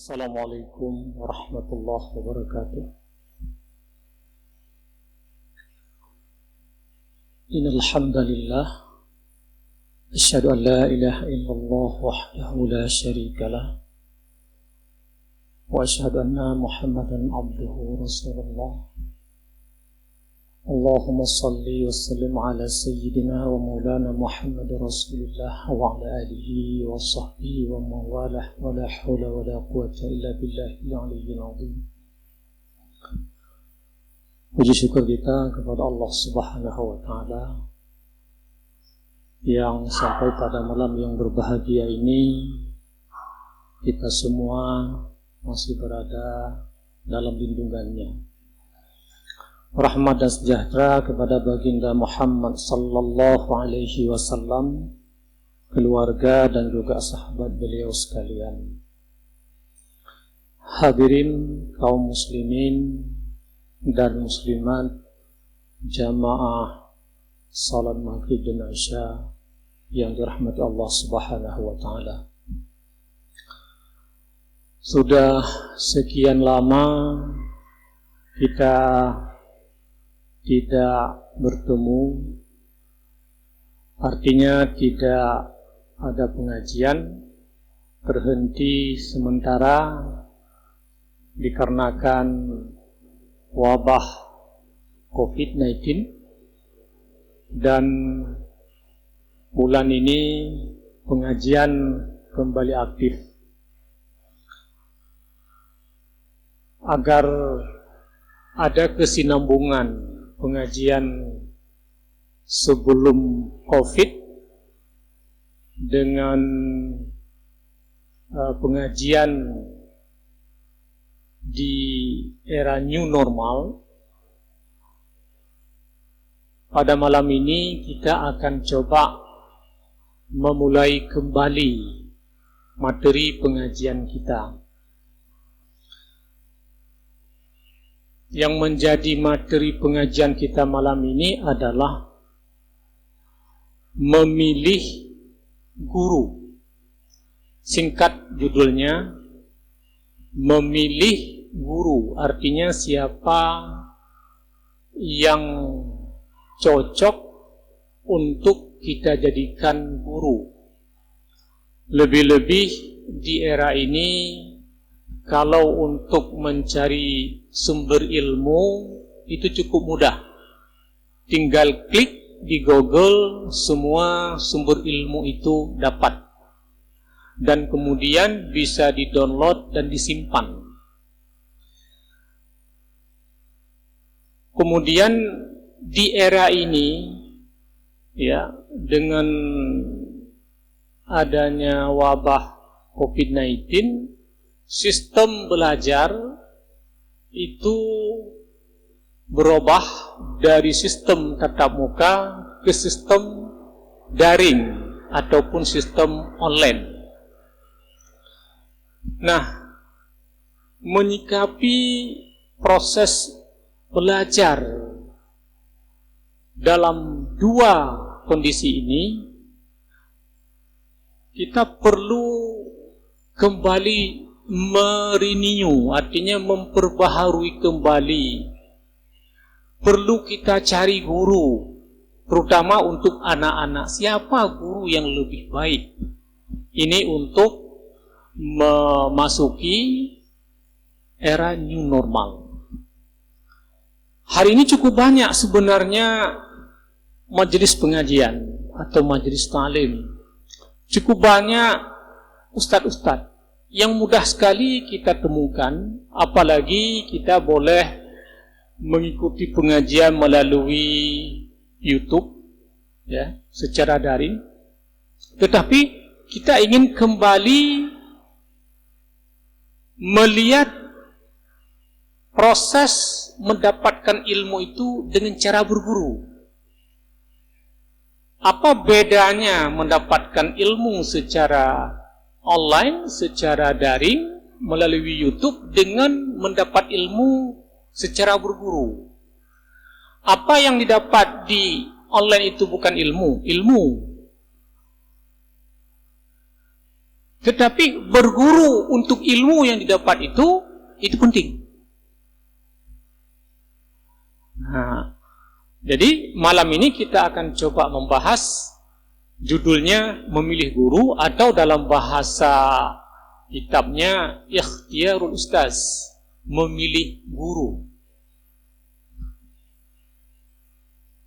Assalamualaikum warahmatullahi wabarakatuh. Innal hamdalillah asyhadu an la ilaha illallah wahdahu la syarika lah wa asyhadu anna Muhammadan abduhu wa rasulullah. Allahumma salli wa sallim ala sayyidina wa maulana Muhammad rasulillah wa ala alihi wa sahbihi wa mawalah wa la hawla wa la quwata illa billahil aliyyil azim. Puji syukur kita kepada Allah Subhanahu wa taala yang sampai pada malam yang berbahagia ini kita semua masih berada dalam lindungannya. Rahmat dan sejahtera kepada baginda Muhammad sallallahu alaihi wasallam, keluarga dan juga sahabat beliau sekalian. Hadirin kaum muslimin dan muslimat jamaah salat maghrib dan isya yang dirahmati Allah Subhanahu wa taala. Sudah sekian lama kita tidak bertemu, artinya tidak ada pengajian, terhenti sementara dikarenakan wabah COVID-19, dan bulan ini pengajian kembali aktif. Agar ada kesinambungan pengajian sebelum COVID dengan pengajian di era new normal, pada malam ini kita akan coba memulai kembali materi pengajian kita. Yang menjadi materi pengajian kita malam ini adalah memilih guru. Singkat judulnya, memilih guru. Artinya siapa yang cocok untuk kita jadikan guru. Lebih-lebih di era ini, kalau untuk mencari sumber ilmu itu cukup mudah. Tinggal klik di Google, semua sumber ilmu itu dapat. Dan kemudian bisa di-download dan disimpan. Kemudian di era ini, ya, dengan adanya wabah COVID-19, sistem belajar itu berubah dari sistem tatap muka ke sistem daring ataupun sistem online. Nah, menyikapi proses belajar dalam dua kondisi ini, kita perlu kembali merenew, artinya memperbaharui kembali. Perlu kita cari guru, terutama untuk anak-anak. Siapa guru yang lebih baik? Ini untuk memasuki era new normal. Hari ini cukup banyak sebenarnya majelis pengajian atau majelis ta'lim. Cukup banyak ustadz-ustadz yang mudah sekali kita temukan, apalagi kita boleh mengikuti pengajian melalui YouTube, ya, secara daring. Tetapi kita ingin kembali melihat proses mendapatkan ilmu itu dengan cara berguru. Apa bedanya mendapatkan ilmu secara online, secara daring, melalui YouTube, dengan mendapat ilmu secara berguru? Apa yang didapat di online itu bukan ilmu. Tetapi berguru untuk ilmu yang didapat itu penting. Nah, jadi malam ini kita akan coba membahas judulnya memilih guru, atau dalam bahasa kitabnya Ikhtiyarul Ustaz, memilih guru.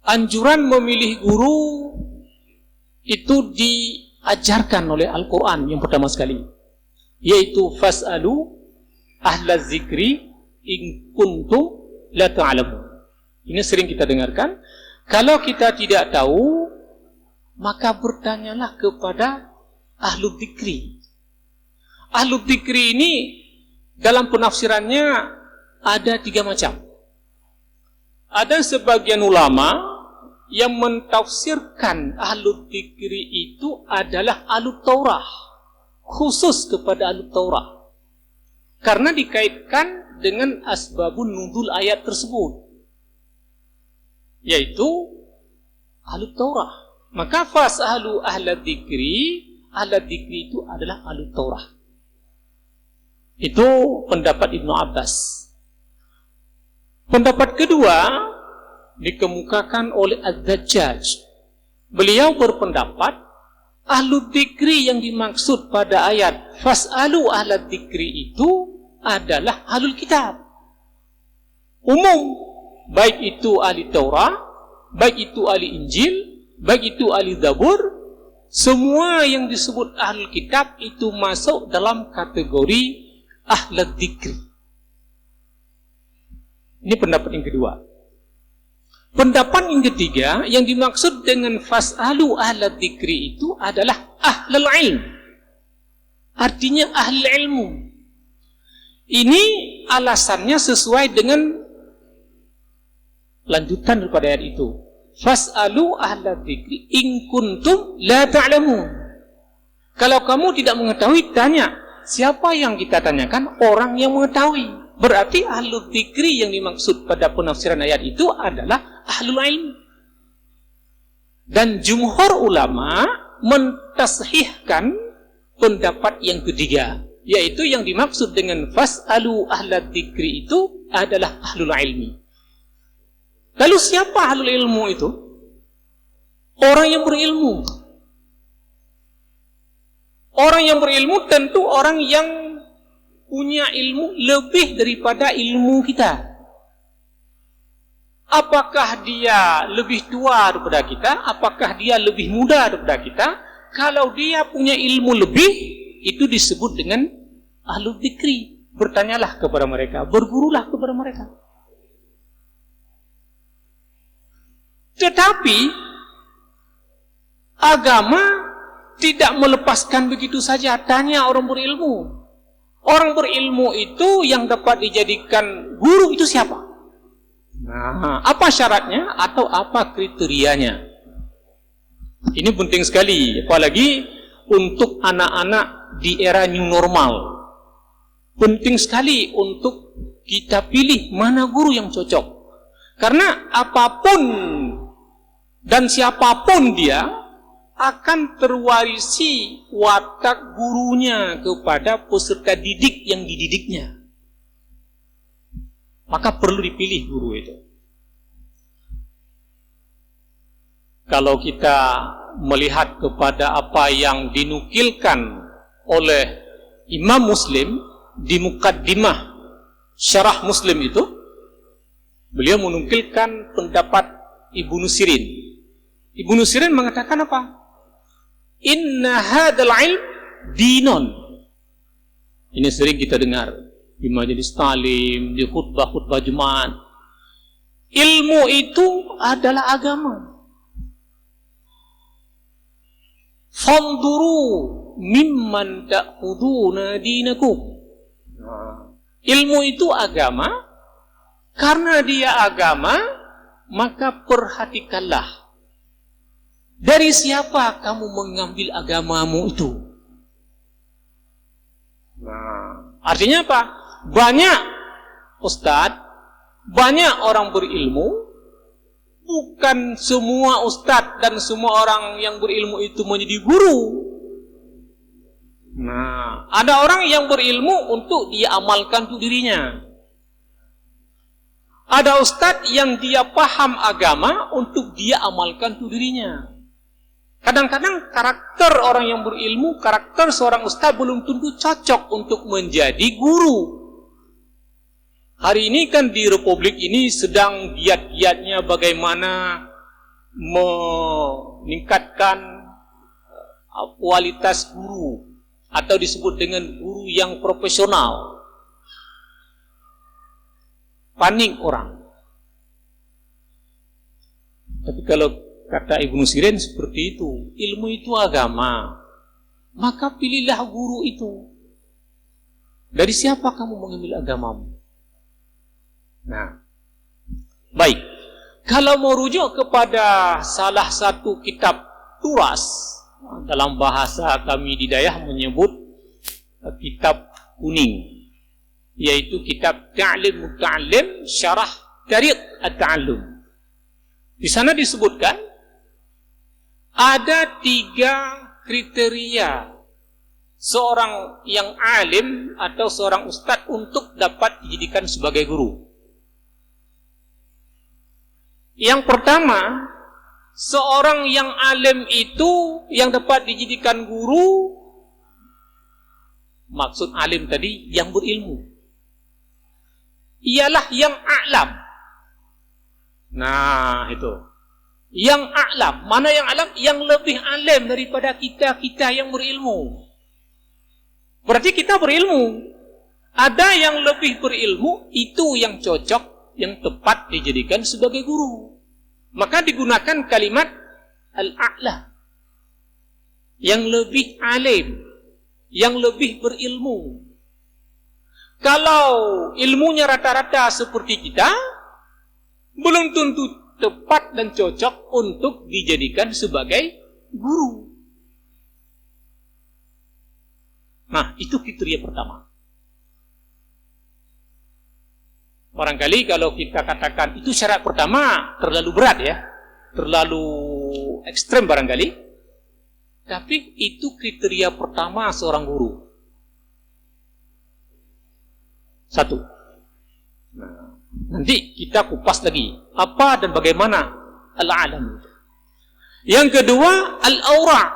Anjuran memilih guru itu diajarkan oleh Al-Quran yang pertama sekali, yaitu fas'alu ahla zikri in kuntum la ta'lamun. Ini sering kita dengarkan. Kalau kita tidak tahu, maka bertanyalah kepada ahlu dzikri. Ahlu dzikri ini dalam penafsirannya ada 3 macam. Ada sebagian ulama yang mentafsirkan ahlu dzikri itu adalah ahlu Taurah, khusus kepada ahlu Taurah, karena dikaitkan dengan asbabun nuzul ayat tersebut, yaitu ahlu Taurah. Maka fas'alu ahla dzikri itu adalah ahlu Taurah. Itu pendapat Ibnu Abbas. Pendapat kedua dikemukakan oleh Az-Zajjaj. Beliau berpendapat ahlu dzikri yang dimaksud pada ayat fas'alu ahla dzikri itu adalah ahlul kitab umum, baik itu ahli Taurat, baik itu ahli Injil, baik itu ahli Zabur. Semua yang disebut ahlul kitab itu masuk dalam kategori ahlul dzikri. Ini pendapat yang kedua. Pendapat yang ketiga, yang dimaksud dengan fas'alu ahlul dzikri itu adalah ahlul ilm, artinya ahli ilmu. Ini alasannya sesuai dengan lanjutan daripada ayat itu. Fas'alu ahla dzikri in kuntum la ta'lamun. Kalau kamu tidak mengetahui, tanya. Siapa yang kita tanyakan? Orang yang mengetahui. Berarti ahlu dzikri yang dimaksud pada penafsiran ayat itu adalah ahlul ilm. Dan jumhur ulama mentashihkan pendapat yang ketiga, yaitu yang dimaksud dengan fas'alu ahla dzikri itu adalah ahlul ilmi. Lalu siapa ahlul ilmu itu? Orang yang berilmu. Orang yang berilmu tentu orang yang punya ilmu lebih daripada ilmu kita. Apakah dia lebih tua daripada kita? Apakah dia lebih muda daripada kita? Kalau dia punya ilmu lebih, itu disebut dengan ahlul dzikri. Bertanyalah kepada mereka, bergurulah kepada mereka. Tetapi agama tidak melepaskan begitu saja. Tanya orang berilmu. Orang berilmu itu yang dapat dijadikan guru itu siapa? Nah, apa syaratnya atau apa kriterianya? Ini penting sekali, apalagi untuk anak-anak di era new normal. Penting sekali untuk kita pilih mana guru yang cocok. Karena apapun dan siapapun dia akan terwarisi watak gurunya kepada peserta didik yang dididiknya. Maka perlu dipilih guru itu. Kalau kita melihat kepada apa yang dinukilkan oleh Imam Muslim di Muqaddimah Syarah Muslim itu, beliau menukilkan pendapat Ibnu Sirin. Ibnu Sirin mengatakan apa? Inna hadzal ilm dinon. Ini sering kita dengar di majelis talim, di khutbah-khutbah Jumat. Ilmu itu adalah agama. Fanduru mimman ta'khuduna dinakum. Ilmu itu agama. Karena dia agama, maka perhatikanlah dari siapa kamu mengambil agamamu itu. Nah, artinya apa? Banyak ustadz, banyak orang berilmu. Bukan semua ustadz dan semua orang yang berilmu itu menjadi guru. Nah, ada orang yang berilmu untuk dia amalkan untuk dirinya. Ada ustadz yang dia paham agama untuk dia amalkan untuk dirinya. Kadang-kadang karakter orang yang berilmu, karakter seorang ustadz belum tentu cocok untuk menjadi guru. Hari ini kan di Republik ini sedang giat-giatnya bagaimana meningkatkan kualitas guru atau disebut dengan guru yang profesional. Panik orang. Tapi kalau kata Ibnu Sirin seperti itu, ilmu itu agama, maka pilihlah guru itu. Dari siapa kamu mengambil agamamu? Nah, baik. Kalau mau rujuk kepada salah satu kitab turas, dalam bahasa kami di Dayah menyebut kitab kuning, yaitu kitab Ta'lim Muta'allim Syarah Tariq At-Ta'allum. Di sana disebutkan ada 3 kriteria seorang yang alim atau seorang ustadz untuk dapat dijadikan sebagai guru. Yang pertama, seorang yang alim itu yang dapat dijadikan guru, maksud alim tadi yang berilmu, ialah yang a'lam. Nah, itu. Yang a'lam. Mana yang a'lam? Yang lebih alim daripada kita yang berilmu. Berarti kita berilmu. Ada yang lebih berilmu, itu yang cocok, yang tepat dijadikan sebagai guru. Maka digunakan kalimat al-a'la. Yang lebih alim, yang lebih berilmu. Kalau ilmunya rata-rata seperti kita, belum tentu tepat dan cocok untuk dijadikan sebagai guru. Nah, itu kriteria pertama. Barangkali kalau kita katakan itu syarat pertama terlalu berat ya, terlalu ekstrem barangkali. Tapi itu kriteria pertama seorang guru. Satu. Nah, nanti kita kupas lagi apa dan bagaimana al-alam. Yang kedua, al-aura'.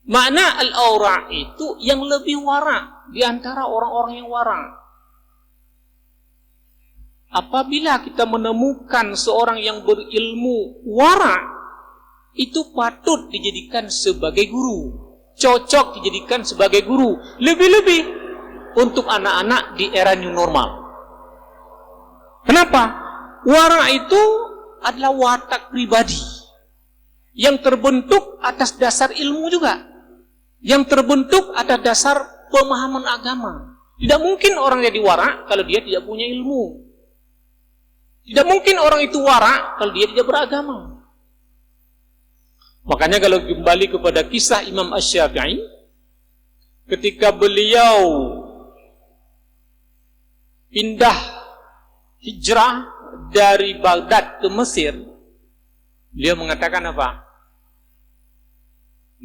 Makna al-aura' itu yang lebih wara' di antara orang-orang yang wara'. Apabila kita menemukan seorang yang berilmu wara', itu patut dijadikan sebagai guru, cocok dijadikan sebagai guru, lebih-lebih untuk anak-anak di era new normal. Kenapa? Wara' itu adalah watak pribadi yang terbentuk atas dasar ilmu juga, yang terbentuk atas dasar pemahaman agama. Tidak mungkin orang jadi wara' kalau dia tidak punya ilmu. Tidak mungkin orang itu wara' kalau dia tidak beragama. Makanya kalau kembali kepada kisah Imam Asy-Syafi'i, ketika beliau pindah hijrah dari Baghdad ke Mesir, beliau mengatakan apa?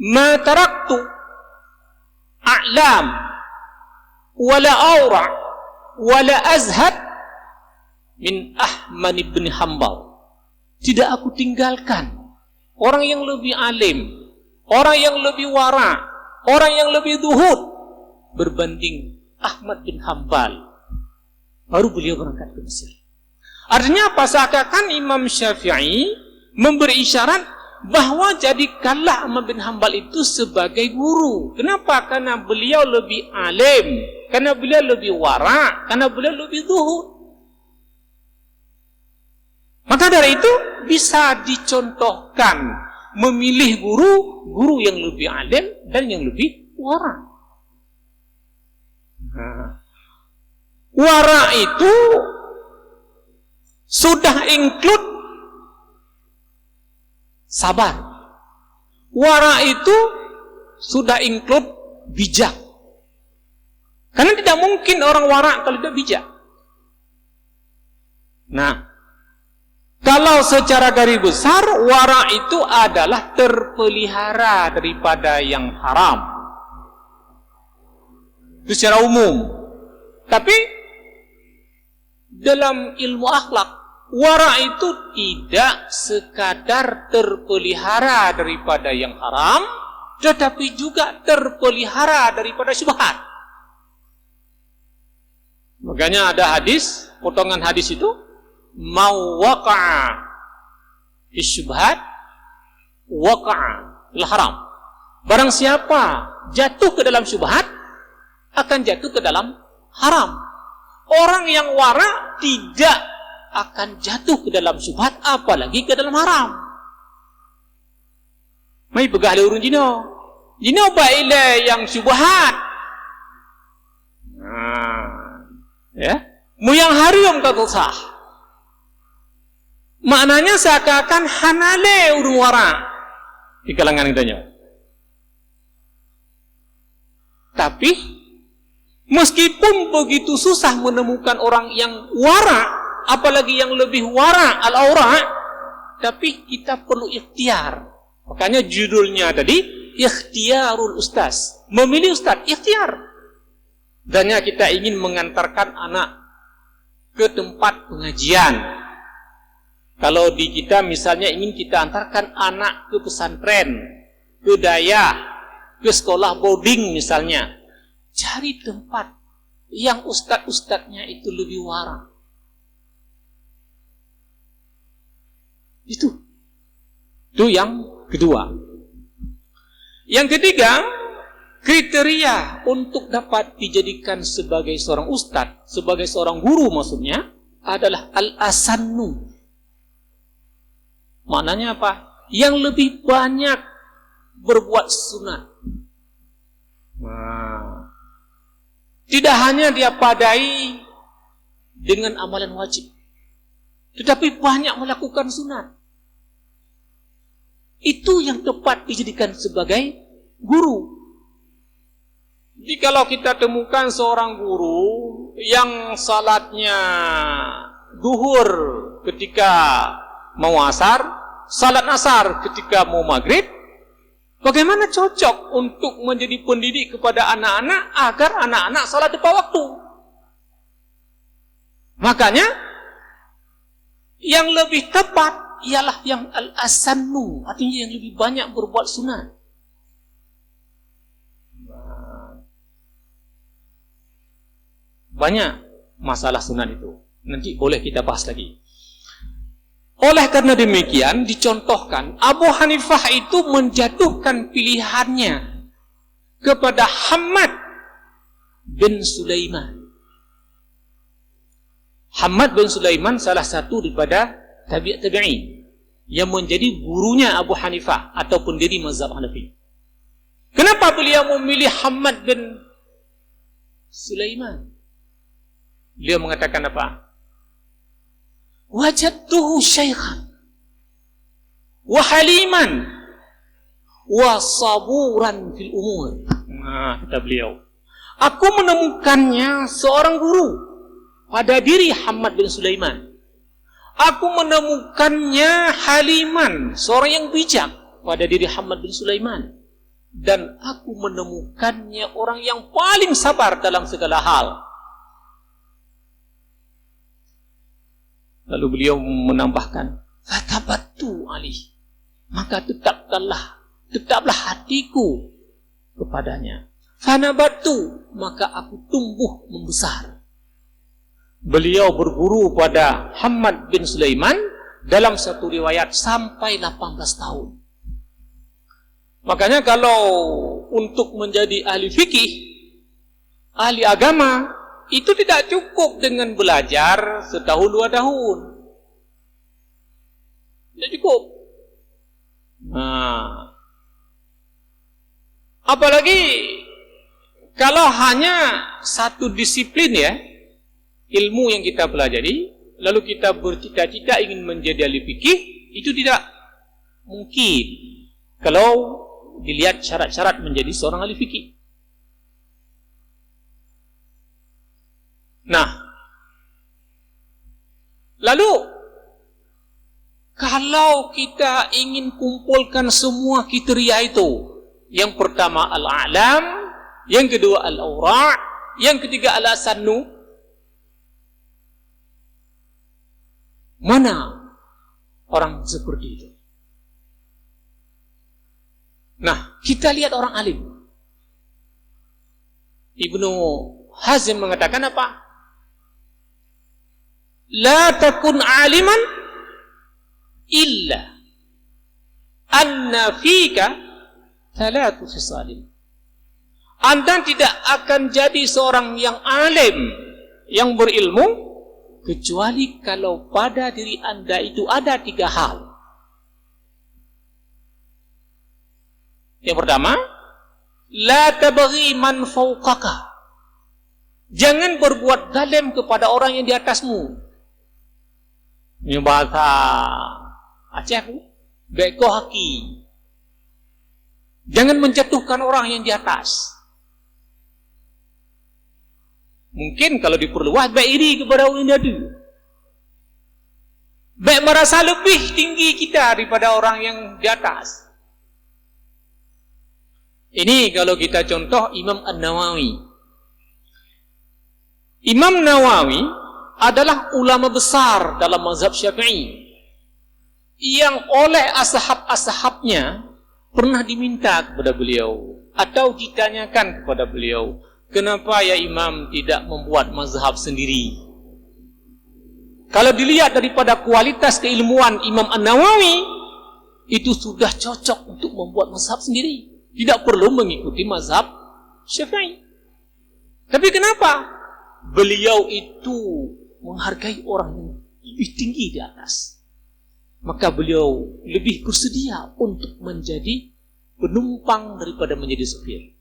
Ma taraktu a'lam wala aura wala azhad min Ahmad ibn Hanbal. Tidak aku tinggalkan orang yang lebih alim, orang yang lebih wara', orang yang lebih zuhud berbanding Ahmad bin Hanbal. Baru beliau berangkat ke Mesir. Artinya apa? Seakan Imam Syafi'i memberi isyarat bahwa jadikanlah Ahmad bin Hanbal itu sebagai guru. Kenapa? Karena beliau lebih alim, karena beliau lebih wara', karena beliau lebih zuhud. Maka dari itu bisa dicontohkan memilih guru yang lebih alim dan yang lebih wara'. Nah, wara' itu sudah include sabar. Wara' itu sudah include bijak. Karena tidak mungkin orang wara' kalau tidak bijak. Nah, kalau secara garis besar, wara' itu adalah terpelihara daripada yang haram. Itu secara umum. Tapi dalam ilmu akhlak, wara itu tidak sekadar terpelihara daripada yang haram, tetapi juga terpelihara daripada syubhat. Makanya ada hadis, potongan hadis itu, mau waqa'a fi syubhat waqa'a fil haram. Barang siapa jatuh ke dalam syubhat akan jatuh ke dalam haram. Orang yang wara tidak akan jatuh ke dalam syubhat, apalagi ke dalam haram. Mai pegah le urun jino. Jino baile yang syubhat. Ya, mu yang haram tak sah. Maknanya seakan-akan hanale urun wara di kalangan kitanya. Tapi meskipun begitu susah menemukan orang yang wara, apalagi yang lebih wara al-aura, tapi kita perlu ikhtiar. Makanya judulnya tadi ikhtiarul ustaz. Memilih ustaz, ikhtiar. Dannya kita ingin mengantarkan anak ke tempat pengajian. Kalau di kita misalnya ingin kita antarkan anak ke pesantren, ke daya, ke sekolah boarding misalnya, cari tempat yang ustaz-ustaznya itu lebih wara. Itu yang kedua. Yang ketiga, kriteria untuk dapat dijadikan sebagai seorang ustaz, sebagai seorang guru maksudnya, adalah al-asannu. Maknanya apa? Yang lebih banyak berbuat sunat. Tidak hanya dia padai dengan amalan wajib, tetapi banyak melakukan sunat. Itu yang tepat dijadikan sebagai guru. Jadi kalau kita temukan seorang guru yang salatnya duhur ketika mau asar, salat asar ketika mau maghrib, bagaimana cocok untuk menjadi pendidik kepada anak-anak agar anak-anak salat tepat waktu? Makanya yang lebih tepat ialah yang al-asannu, artinya yang lebih banyak berbuat sunat. Banyak masalah sunat itu. Nanti boleh kita bahas lagi. Oleh karena demikian, dicontohkan Abu Hanifah itu menjatuhkan pilihannya kepada Hammad bin Sulaiman. Hammad bin Sulaiman salah satu daripada tabi'in yang menjadi gurunya Abu Hanifah atau pendiri mazhab Hanafi. Kenapa beliau memilih Hammad bin Sulaiman? Beliau mengatakan apa? Wajadtuhu syaikhan wa haliman wa saburan fil umur. Kata beliau, aku menemukannya seorang guru pada diri Hammad bin Sulaiman. Aku menemukannya haliman, seorang yang bijak pada diri Hammad bin Sulaiman. Dan aku menemukannya orang yang paling sabar dalam segala hal. Lalu beliau menambahkan, fatabattu alih, maka tetaplah hatiku kepadanya. Fanabatu, maka aku tumbuh membesar. Beliau berguru pada Hammad bin Sulaiman dalam satu riwayat sampai 18 tahun. Makanya kalau untuk menjadi ahli fikih, ahli agama, itu tidak cukup dengan belajar setahun 2 tahun. Tidak cukup. Apalagi kalau hanya satu disiplin ya, ilmu yang kita pelajari, lalu kita bercita-cita ingin menjadi ahli fikih, itu tidak mungkin kalau dilihat syarat-syarat menjadi seorang ahli fikih. Nah, lalu kalau kita ingin kumpulkan semua kriteria itu, yang pertama al-a'lam, yang kedua al-awra', Yang ketiga al-sannu. Mana orang seperti itu? Nah, kita lihat orang alim. Ibnu Hazm mengatakan apa? La takun aliman illa anna fika thalathu khisalin. Anda tidak akan jadi seorang yang alim, yang berilmu, kecuali kalau pada diri Anda itu ada 3 hal. Yang pertama, la tabghi man fawqaka. Jangan berbuat zalim kepada orang yang di atasmu. Ini bahasa Aceh, beko haki. Jangan menjatuhkan orang yang di atas. Mungkin kalau diperluas, baik iri kepada orang yang ada. Baik merasa lebih tinggi kita daripada orang yang di atas. Ini kalau kita contoh Imam An-Nawawi. Imam Nawawi adalah ulama besar dalam mazhab Syafi'i yang oleh ashab-ashabnya pernah diminta kepada beliau atau ditanyakan kepada beliau, kenapa ya Imam tidak membuat mazhab sendiri? Kalau dilihat daripada kualitas keilmuan Imam An-Nawawi, itu sudah cocok untuk membuat mazhab sendiri. Tidak perlu mengikuti mazhab Syafi'i. Tapi kenapa? Beliau itu menghargai orang yang lebih tinggi di atas. Maka beliau lebih bersedia untuk menjadi penumpang daripada menjadi supir.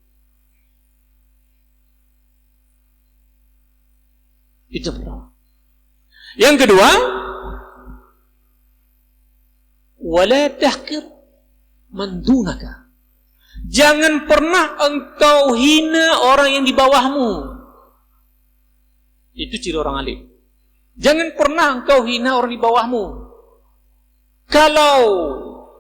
Itu pertama. Yang kedua, wala tahqir man dunaka. Jangan pernah engkau hina orang yang di bawahmu. Itu ciri orang alim. Jangan pernah engkau hina orang di bawahmu. Kalau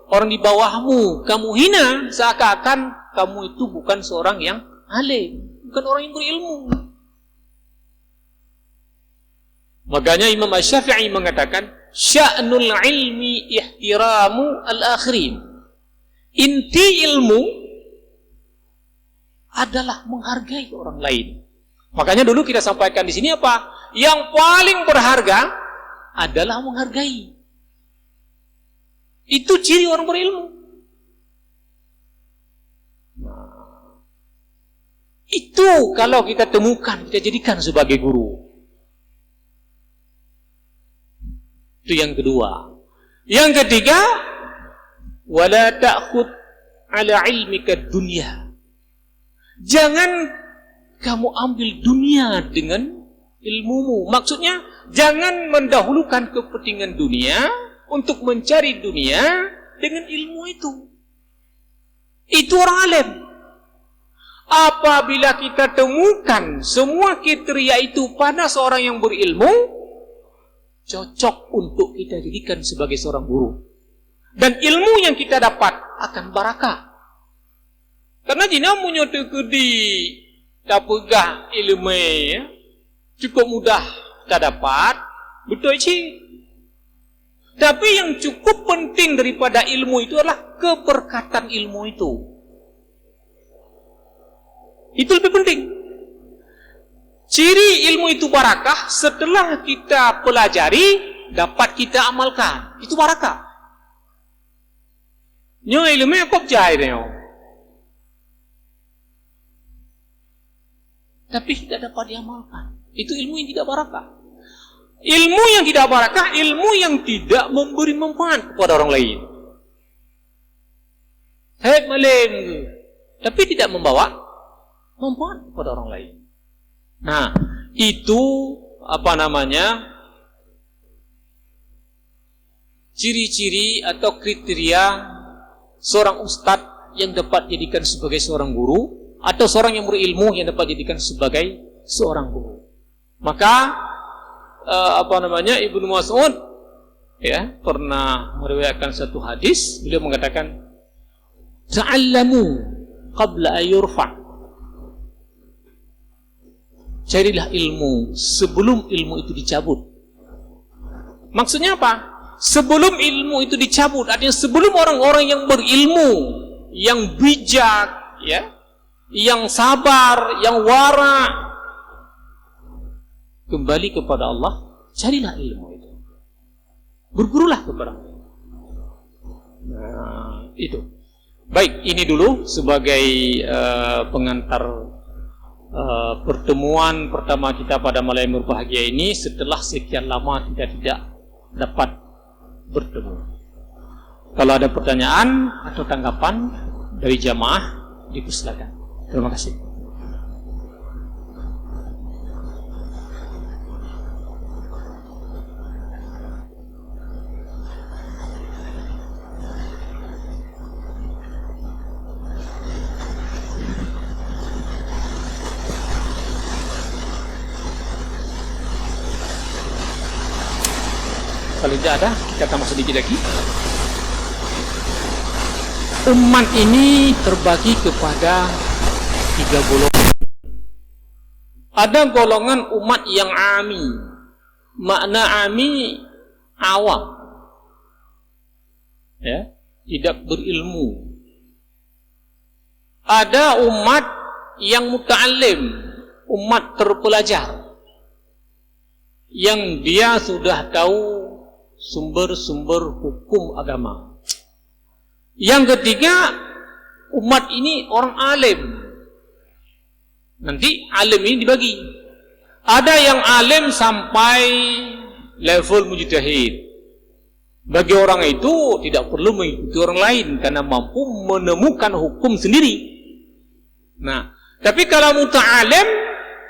orang di bawahmu kamu hina, seakan-akan kamu itu bukan seorang yang alim, bukan orang yang berilmu. Makanya Imam Asy-Syafi'i mengatakan, sya'nul ilmi ihtiramu al-akhirin. Inti ilmu adalah menghargai orang lain. Makanya dulu kita sampaikan di sini apa? Yang paling berharga adalah menghargai. Itu ciri orang berilmu. Nah, itu kalau kita temukan, kita jadikan sebagai guru. Itu yang kedua. Yang ketiga, wala ta'khud ala ilmika dunya. Jangan kamu ambil dunia dengan ilmumu. Maksudnya, jangan mendahulukan kepentingan dunia untuk mencari dunia dengan ilmu itu. Itu orang alim. Apabila kita temukan semua kriteria itu pada seorang yang berilmu, cocok untuk kita jadikan sebagai seorang guru. Dan ilmu yang kita dapat akan barakah. Karena jika punya tekedi tak pegah ilmu ya, cukup mudah kita dapat, betul sih. Tapi yang cukup penting daripada ilmu itu adalah keberkatan ilmu itu. Itu lebih penting. Ciri ilmu itu barakah setelah kita pelajari, dapat kita amalkan. Itu barakah. Nyo ilmu yang kop jahit nyo. Tapi tidak dapat diamalkan. Itu ilmu yang tidak barakah. Ilmu yang tidak barakah, ilmu yang tidak memberi manfaat kepada orang lain. Hebat malam, tapi tidak membawa manfaat kepada orang lain. Nah, itu ciri-ciri atau kriteria seorang ustadz yang dapat dijadikan sebagai seorang guru, atau seorang yang berilmu yang dapat dijadikan sebagai seorang guru. Maka Ibnu Mas'ud ya pernah meriwayatkan satu hadis, beliau mengatakan, ta'allamu qabla an yurfa. carilah ilmu sebelum ilmu itu dicabut. Maksudnya apa? Sebelum ilmu itu dicabut, artinya sebelum orang-orang yang berilmu, yang bijak, ya, yang sabar, yang wara, kembali kepada Allah, carilah ilmu itu. Bergurulah kepada Allah. Nah, itu. Baik, ini dulu sebagai pengantar pertemuan pertama kita pada malam yang berbahagia ini setelah sekian lama kita tidak dapat bertemu. Kalau ada pertanyaan atau tanggapan dari jamaah, dipersilakan. Terima kasih. Kalau tidak ada, kita tambah sedikit lagi. Umat ini terbagi kepada 3 golongan. Ada golongan umat yang ami. Makna ami, awam, ya, tidak berilmu. Ada umat yang muta'allim, umat terpelajar, yang dia sudah tahu sumber-sumber hukum agama. Yang ketiga, umat ini orang alim. Nanti alim ini dibagi. Ada yang alim sampai level mujtahid. Bagi orang itu tidak perlu mengikuti orang lain karena mampu menemukan hukum sendiri. Nah, tapi kalau muta'alim,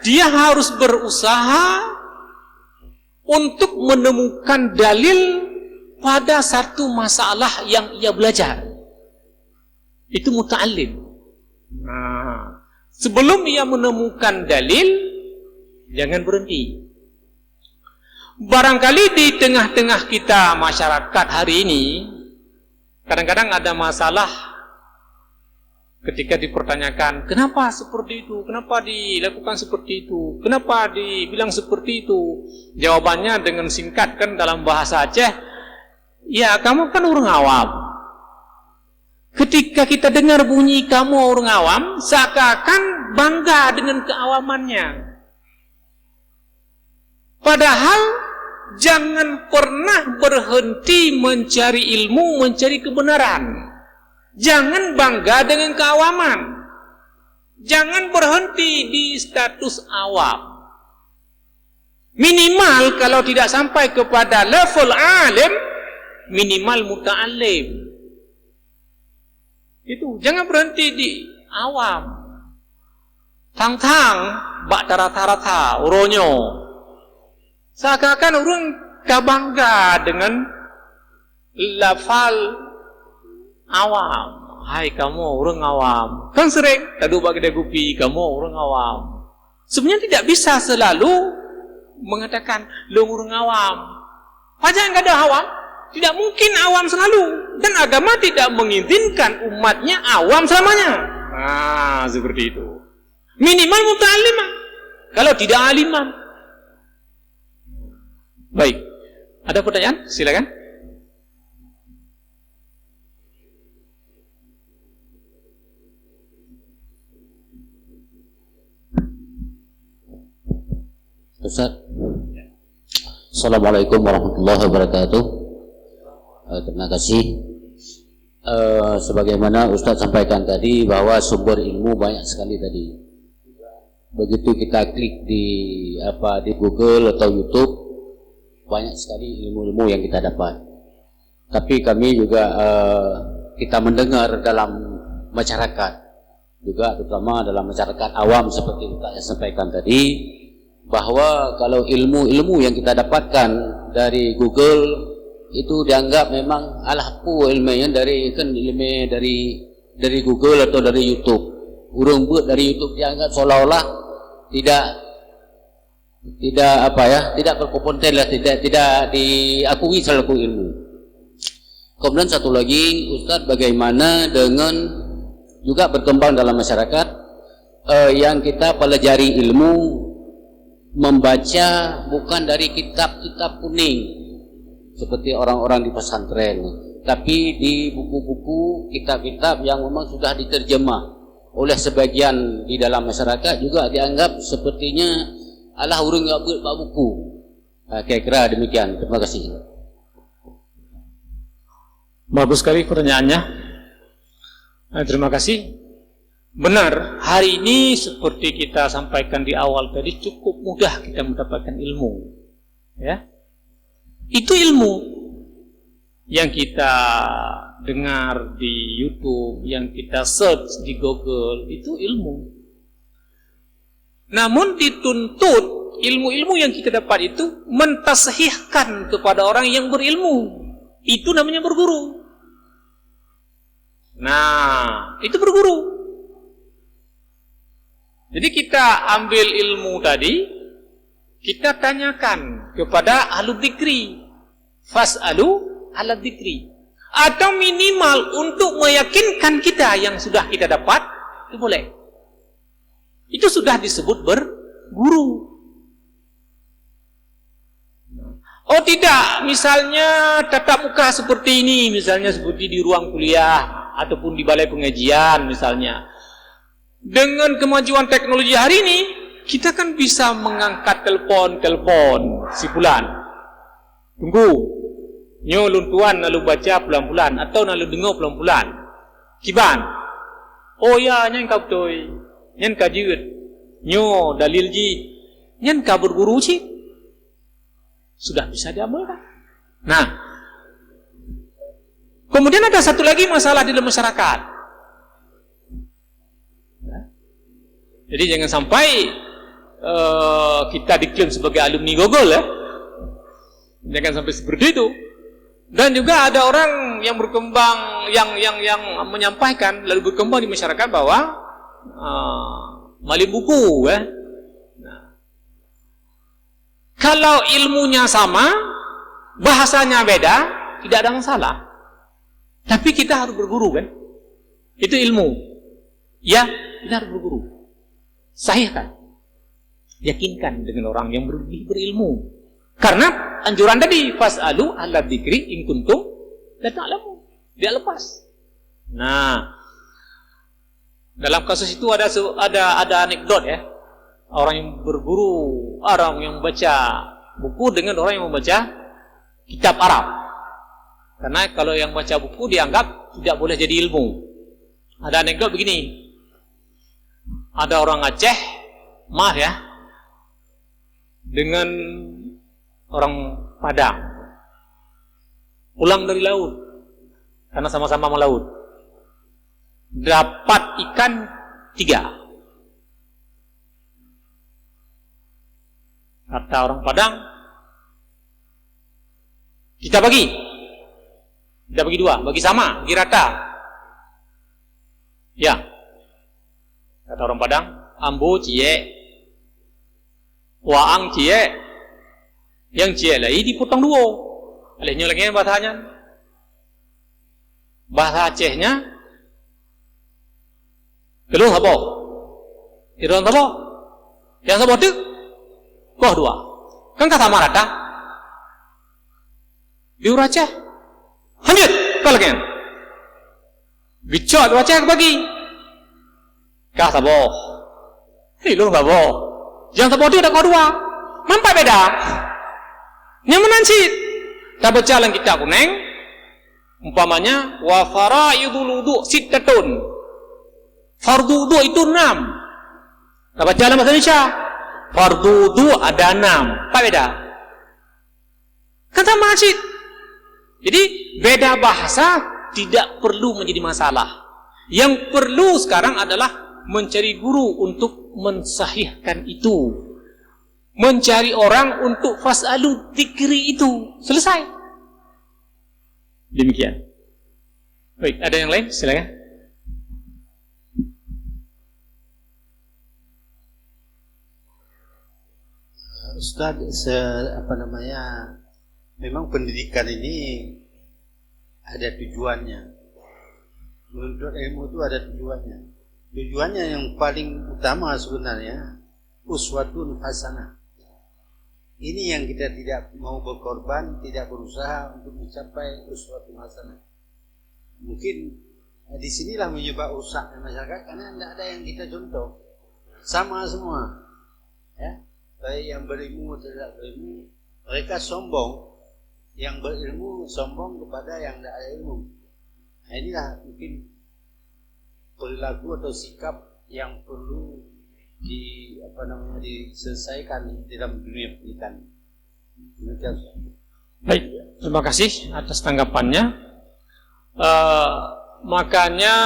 dia harus berusaha untuk menemukan dalil pada satu masalah yang ia belajar. Itu muta'allim. Nah, sebelum ia menemukan dalil, jangan berhenti. Barangkali di tengah-tengah kita masyarakat hari ini, kadang-kadang ada masalah ketika dipertanyakan, kenapa seperti itu? Kenapa dilakukan seperti itu? Kenapa dibilang seperti itu? Jawabannya dengan singkat kan dalam bahasa Aceh, ya kamu kan orang awam. Ketika kita dengar bunyi kamu orang awam, seakan-akan bangga dengan keawamannya. Padahal jangan pernah berhenti mencari ilmu, mencari kebenaran. Jangan bangga dengan keawaman. Jangan berhenti di status awam. Minimal kalau tidak sampai kepada level alim, minimal muta'alim. Itu, jangan berhenti di awam. Tang-tang, bak tarata-rata, uronyo. Seakan-akan orang bangga dengan lafal awam. Hai kamu orang awam. Kan sering tadu bagi gupi kamu orang awam. Sebenarnya tidak bisa selalu mengatakan lu orang awam. Pajak enggak ada awam. Tidak mungkin awam selalu. Dan agama tidak mengizinkan umatnya awam selamanya. Nah, seperti itu. Minimal muta'allimah. Kalau tidak alimah. Baik. Ada pertanyaan? Silakan. Ustaz. Assalamualaikum warahmatullahi wabarakatuh. Terima kasih. Sebagaimana Ustaz sampaikan tadi bahwa sumber ilmu banyak sekali tadi. Begitu kita klik di Google atau YouTube, banyak sekali ilmu-ilmu yang kita dapat. Tapi kami juga kita mendengar dalam masyarakat, juga terutama dalam masyarakat awam seperti Ustaz yang sampaikan tadi, bahwa kalau ilmu-ilmu yang kita dapatkan dari Google itu dianggap memang alahku ilmunya dari Google atau dari YouTube. Urang buat dari YouTube dianggap seolah-olah tidak berkompeten lah, tidak diakui selaku ilmu. Kemudian satu lagi, Ustaz, bagaimana dengan juga berkembang dalam masyarakat yang kita pelajari ilmu membaca bukan dari kitab-kitab kuning seperti orang-orang di pesantren, tapi di buku-buku, kitab-kitab yang memang sudah diterjemah oleh sebagian di dalam masyarakat, juga dianggap sepertinya alah urang enggak buat buku. Kira-kira demikian. Terima kasih. Bagus sekali pertanyaannya. Terima kasih. Benar, hari ini seperti kita sampaikan di awal tadi, cukup mudah kita mendapatkan ilmu. Ya. Itu ilmu yang kita dengar di YouTube, yang kita search di Google, itu ilmu. Namun dituntut ilmu-ilmu yang kita dapat itu mentasihkan kepada orang yang berilmu. Itu namanya berguru. Nah, itu berguru. Jadi kita ambil ilmu tadi, kita tanyakan kepada ahlu dzikri. Fas'alu ahla dzikri. Atau minimal untuk meyakinkan kita yang sudah kita dapat, itu boleh. Itu sudah disebut berguru. Oh tidak, misalnya tatap muka seperti ini, misalnya seperti di ruang kuliah, ataupun di balai pengajian misalnya. Dengan kemajuan teknologi hari ini, kita kan bisa mengangkat telepon si fulan. Tunggu, nyo luntuan lalu baca pelan-pelan atau lalu dengar pelan-pelan. Kiban. Oh ya, nyan kau betul. Nyan ka jiut. Nyo dalil ji. Nyan ka berguru sih. Sudah bisa diamalkan. Nah, kemudian ada satu lagi masalah di dalam masyarakat. Jadi jangan sampai kita diklaim sebagai alumni Google ya. Jangan sampai seperti itu. Dan juga ada orang yang berkembang yang menyampaikan lalu berkembang di masyarakat bahwa maling buku ya. Nah, kalau ilmunya sama, bahasanya beda, tidak ada masalah. Tapi kita harus berguru kan? Itu ilmu. Ya, kita harus berguru. Sahihkan, yakinkan dengan orang yang lebih berilmu. Karena anjuran tadi, fas'alu ahla dzikri in kuntum la ta'lamun. Dia lepas. Nah, dalam kasus itu ada anekdot ya. Orang yang berguru, orang yang membaca buku dengan orang yang membaca kitab Arab. Karena kalau yang baca buku dianggap tidak boleh jadi ilmu. Ada anekdot begini. Ada orang Aceh, maaf ya, dengan orang Padang pulang dari laut, karena sama-sama melaut, dapat ikan 3. Kata orang Padang, kita bagi 2, bagi sama, bagi rata. Ya. Kata orang Padang, ambo cie, waang cie, yang cie lagi dipotong 2. Alihnya lagi bahasanya, bahasa Acehnya, keluh apa? Iron apa? Yang apa tu? Koh 2. Kan kata marata, diur Aceh, lanjut, kalau kan, bicot Aceh bagi. Kah sabo, lu sabo, yang sabo itu ada kau 2, mampai beda, nyaman sih, tak berjalan kita kuneng, umpamanya wa faraidul wudu sittatun, fardu wudu itu 6, tak berjalan bahasa Indonesia, fardu wudu ada 6, apa beda? Kata masjid, jadi beda bahasa tidak perlu menjadi masalah. Yang perlu sekarang adalah mencari guru untuk mensahihkan itu, mencari orang untuk fas'alu dzikri itu. Selesai. Demikian. Baik, ada yang lain? Silakan. Ustaz, memang pendidikan ini ada tujuannya. Menuntut ilmu itu ada tujuannya. Tujuannya yang paling utama sebenarnya uswatun hasanah. Ini yang kita tidak mau berkorban, tidak berusaha untuk mencapai uswatun hasanah. Mungkin disinilah menyebab rusaknya masyarakat, karena tidak ada yang kita contoh. Sama semua, ya. Baik yang berilmu tidak berilmu, mereka sombong. Yang berilmu sombong kepada yang tidak ada ilmu. Nah, inilah mungkin perilaku atau sikap yang perlu diselesaikan dalam dunia pendidikan. Baik, terima kasih atas tanggapannya. Makanya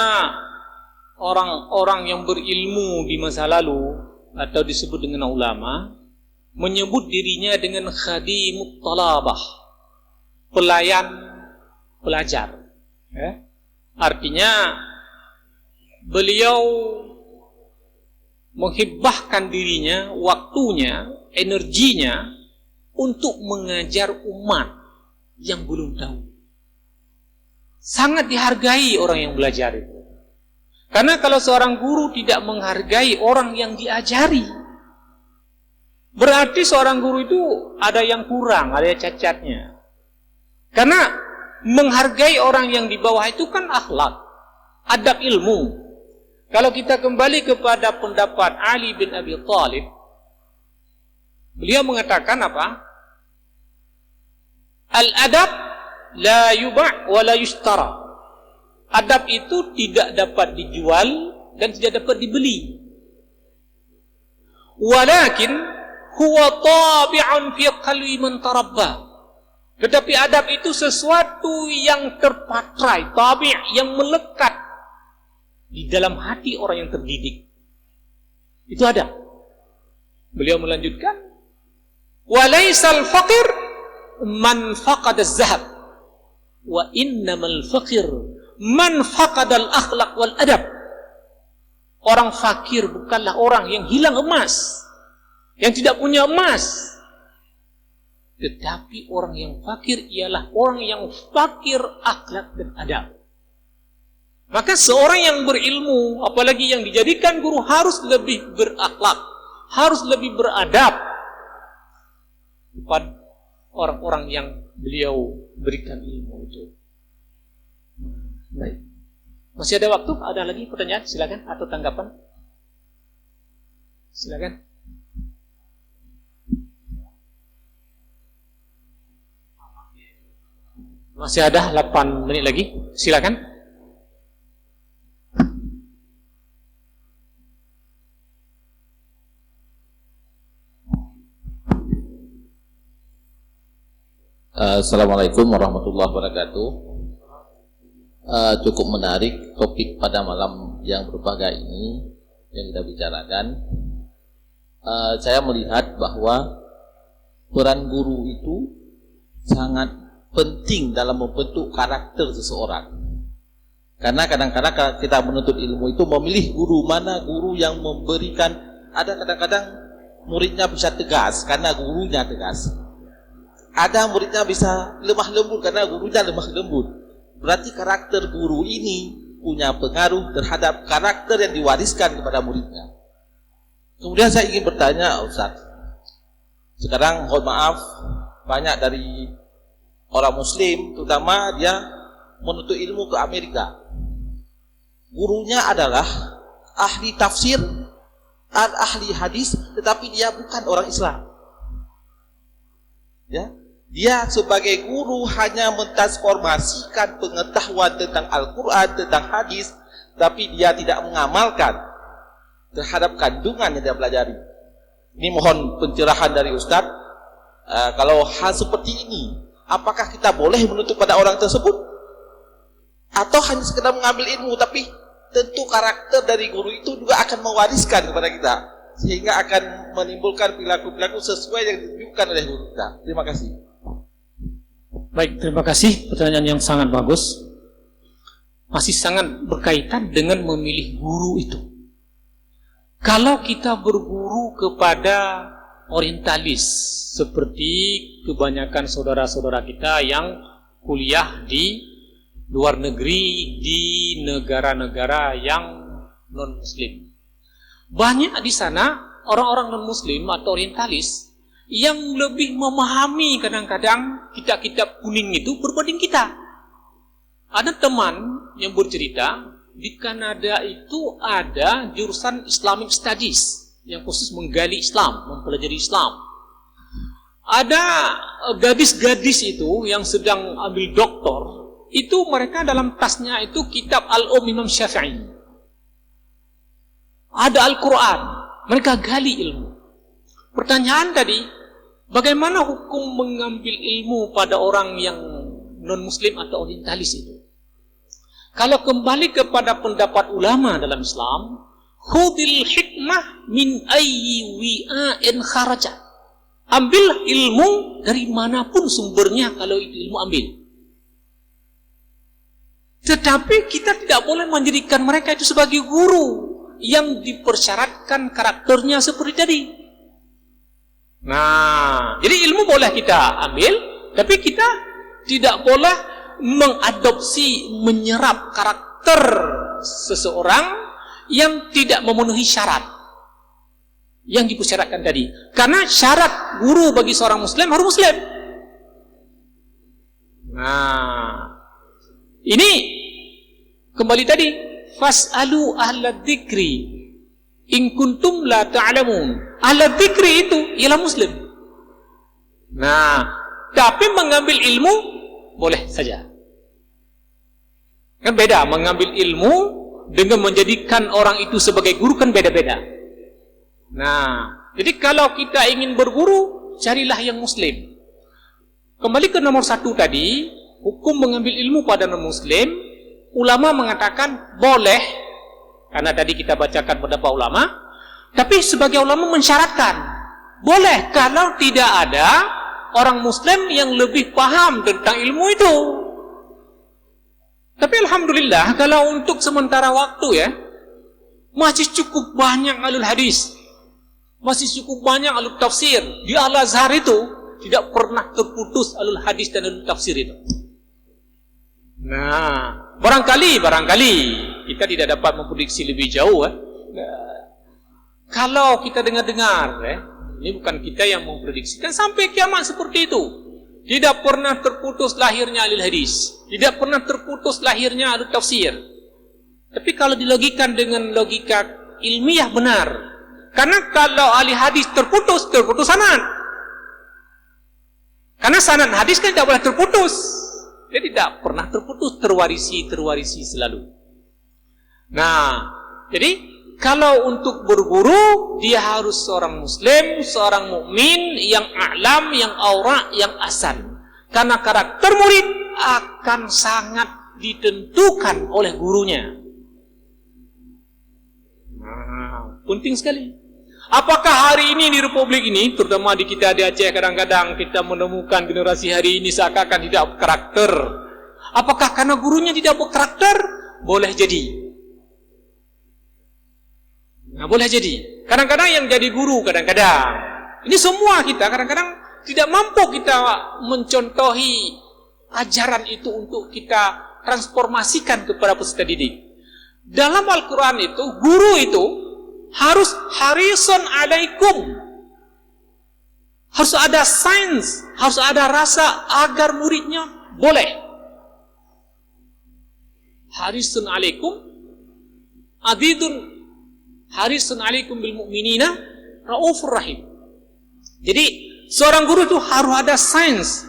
orang-orang yang berilmu di masa lalu atau disebut dengan ulama menyebut dirinya dengan khadimut talabah, pelayan pelajar. Artinya beliau menghibahkan dirinya, waktunya, energinya untuk mengajar umat yang belum tahu. Sangat dihargai orang yang belajar itu. Karena kalau seorang guru tidak menghargai orang yang diajari, berarti seorang guru itu ada yang kurang, ada yang cacatnya. Karena menghargai orang yang di bawah itu kan akhlak, adab ilmu. Kalau kita kembali kepada pendapat Ali bin Abi Thalib, beliau mengatakan apa? Al-adab la yuba' wa la yushtara. Adab itu tidak dapat dijual dan tidak dapat dibeli. Walakin huwa tabi'un fi qalbi man tarabba. Tetapi adab itu sesuatu yang terpatrai, tabi' yang melekat di dalam hati orang yang terdidik. Itu adab. Beliau melanjutkan, walaysal faqir man faqada az-zahab wa innamal faqir man faqada al-akhlaq wal adab. Orang fakir bukanlah orang yang hilang emas, yang tidak punya emas. Tetapi orang yang fakir ialah orang yang fakir akhlak dan adab. Maka seorang yang berilmu, apalagi yang dijadikan guru, harus lebih berakhlak, harus lebih beradab kepada orang-orang yang beliau berikan ilmu itu. Baik. Masih ada waktu? Ada lagi pertanyaan? Silakan, atau tanggapan? Silakan. Masih ada 8 menit lagi. Silakan. Assalamualaikum warahmatullahi wabarakatuh. Cukup menarik topik pada malam yang berbahagia ini yang kita bicarakan. Saya melihat bahwa peran guru itu sangat penting dalam membentuk karakter seseorang. Karena kadang-kadang kita menuntut ilmu itu memilih guru mana guru yang memberikan. Ada kadang-kadang muridnya bisa tegas karena gurunya tegas. Ada muridnya bisa lemah lembut karena gurunya lemah lembut. Berarti karakter guru ini punya pengaruh terhadap karakter yang diwariskan kepada muridnya. Kemudian saya ingin bertanya, Ustaz. Sekarang, mohon maaf, banyak dari orang Muslim, terutama dia menuntut ilmu ke Amerika. Gurunya adalah ahli tafsir, ahli hadis, tetapi dia bukan orang Islam. Ya, dia sebagai guru hanya mentransformasikan pengetahuan tentang Al-Quran, tentang hadis, tapi dia tidak mengamalkan terhadap kandungan yang dia pelajari. Ini mohon pencerahan dari Ustaz. Kalau hal seperti ini, apakah kita boleh menuntut pada orang tersebut? Atau hanya sekedar mengambil ilmu, tapi tentu karakter dari guru itu juga akan mewariskan kepada kita, sehingga akan menimbulkan perilaku-perilaku sesuai yang ditunjukkan oleh guru kita. Terima kasih. Baik, terima kasih. Pertanyaan yang sangat bagus. Masih sangat berkaitan dengan memilih guru itu. Kalau kita berguru kepada orientalis, seperti kebanyakan saudara-saudara kita yang kuliah di luar negeri, di negara-negara yang non-muslim. Banyak di sana orang-orang non-muslim atau orientalis yang lebih memahami kadang-kadang kitab-kitab kuning itu berbanding kita. Ada teman yang bercerita, di Kanada itu ada jurusan Islamic Studies yang khusus menggali Islam, mempelajari Islam. Ada gadis-gadis itu yang sedang ambil doktor, itu mereka dalam tasnya itu kitab Al-Imam Syafi'i. Ada Al-Quran, mereka gali ilmu. Pertanyaan tadi, bagaimana hukum mengambil ilmu pada orang yang non-muslim atau orientalis itu? Kalau kembali kepada pendapat ulama dalam Islam, khudil hikmah min ayyi wi'ain kharajat. Ambil ilmu dari manapun sumbernya kalau itu ilmu ambil. Tetapi kita tidak boleh menjadikan mereka itu sebagai guru yang dipersyaratkan karakternya seperti tadi. Nah, jadi ilmu boleh kita ambil, tapi kita tidak boleh mengadopsi, menyerap karakter seseorang yang tidak memenuhi syarat yang dipersyaratkan tadi. Karena syarat guru bagi seorang muslim harus muslim. Nah, ini kembali tadi, fas'alu ahla dzikri in kuntum la ta'lamun. Ahla dzikri itu ialah muslim. Nah, tapi mengambil ilmu boleh saja. Kan beda mengambil ilmu dengan menjadikan orang itu sebagai guru, kan beda-beda. Nah, jadi kalau kita ingin berguru, carilah yang muslim. Kembali ke nomor 1 tadi, hukum mengambil ilmu pada non-muslim, ulama mengatakan boleh, karena tadi kita bacakan pendapat ulama, tapi sebagai ulama mensyaratkan, boleh kalau tidak ada orang muslim yang lebih paham tentang ilmu itu. Tapi alhamdulillah, kalau untuk sementara waktu ya, masih cukup banyak alul hadis, masih cukup banyak alul tafsir. Di Al-Azhar itu tidak pernah terputus alul hadis dan alul tafsir itu. Nah, barangkali kita tidak dapat memprediksi lebih jauh. Kalau kita dengar-dengar, ini bukan kita yang memprediksikan, sampai kiamat seperti itu. Tidak pernah terputus lahirnya alul hadis, tidak pernah terputus lahirnya alul tafsir. Tapi kalau dilogikan dengan logika ilmiah benar, karena kalau ahli hadis terputus sanad. Karena sanad hadis kan tidak boleh terputus. Dia tidak pernah terputus, terwarisi selalu. Nah, jadi kalau untuk berguru, dia harus seorang muslim, seorang mukmin yang a'lam, yang aura, yang asan. Karena karakter murid akan sangat ditentukan oleh gurunya. Nah, penting sekali. Apakah hari ini di Republik ini, terutama di kita di Aceh, kadang-kadang kita menemukan generasi hari ini seakan-akan tidak berkarakter. Apakah karena gurunya tidak berkarakter? Boleh jadi. Nah, boleh jadi. Kadang-kadang yang jadi guru, kadang-kadang. Ini semua kita, kadang-kadang tidak mampu kita mencontohi ajaran itu untuk kita transformasikan kepada peserta didik. Dalam Al-Quran itu, guru itu harus harisun alaikum. Harus ada sains, harus ada rasa agar muridnya boleh. Harisun alaikum, adidun harisun alaikum bil mu'minina raufur rahim. Jadi seorang guru itu harus ada sains,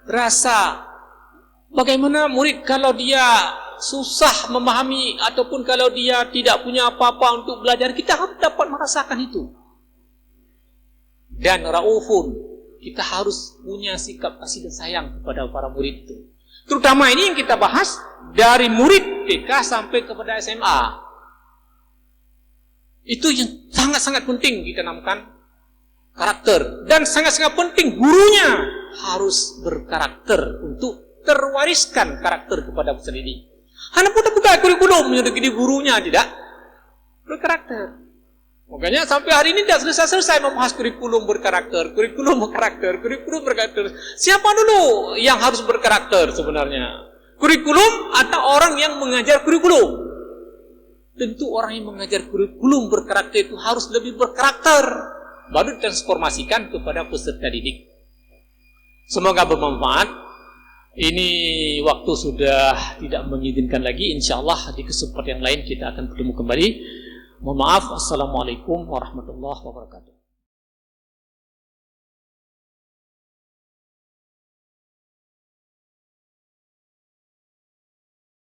rasa bagaimana murid kalau dia susah memahami ataupun kalau dia tidak punya apa-apa untuk belajar, kita harus dapat merasakan itu. Dan raufun, kita harus punya sikap kasih dan sayang kepada para murid itu. Terutama ini yang kita bahas dari murid TK sampai kepada SMA. Itu yang sangat-sangat penting ditanamkan karakter. Dan sangat-sangat penting gurunya harus berkarakter untuk terwariskan karakter kepada peserta didik. Hanya buka kurikulum yang jadi gurunya tidak berkarakter. Makanya sampai hari ini tidak selesai membahas kurikulum berkarakter. Siapa dulu yang harus berkarakter sebenarnya? Kurikulum atau orang yang mengajar kurikulum? Tentu orang yang mengajar kurikulum berkarakter itu harus lebih berkarakter baru ditransformasikan kepada peserta didik. Semoga bermanfaat. Ini waktu sudah tidak mengizinkan lagi. InsyaAllah di kesempatan yang lain kita akan bertemu kembali. Mohon maaf. Assalamualaikum warahmatullahi wabarakatuh.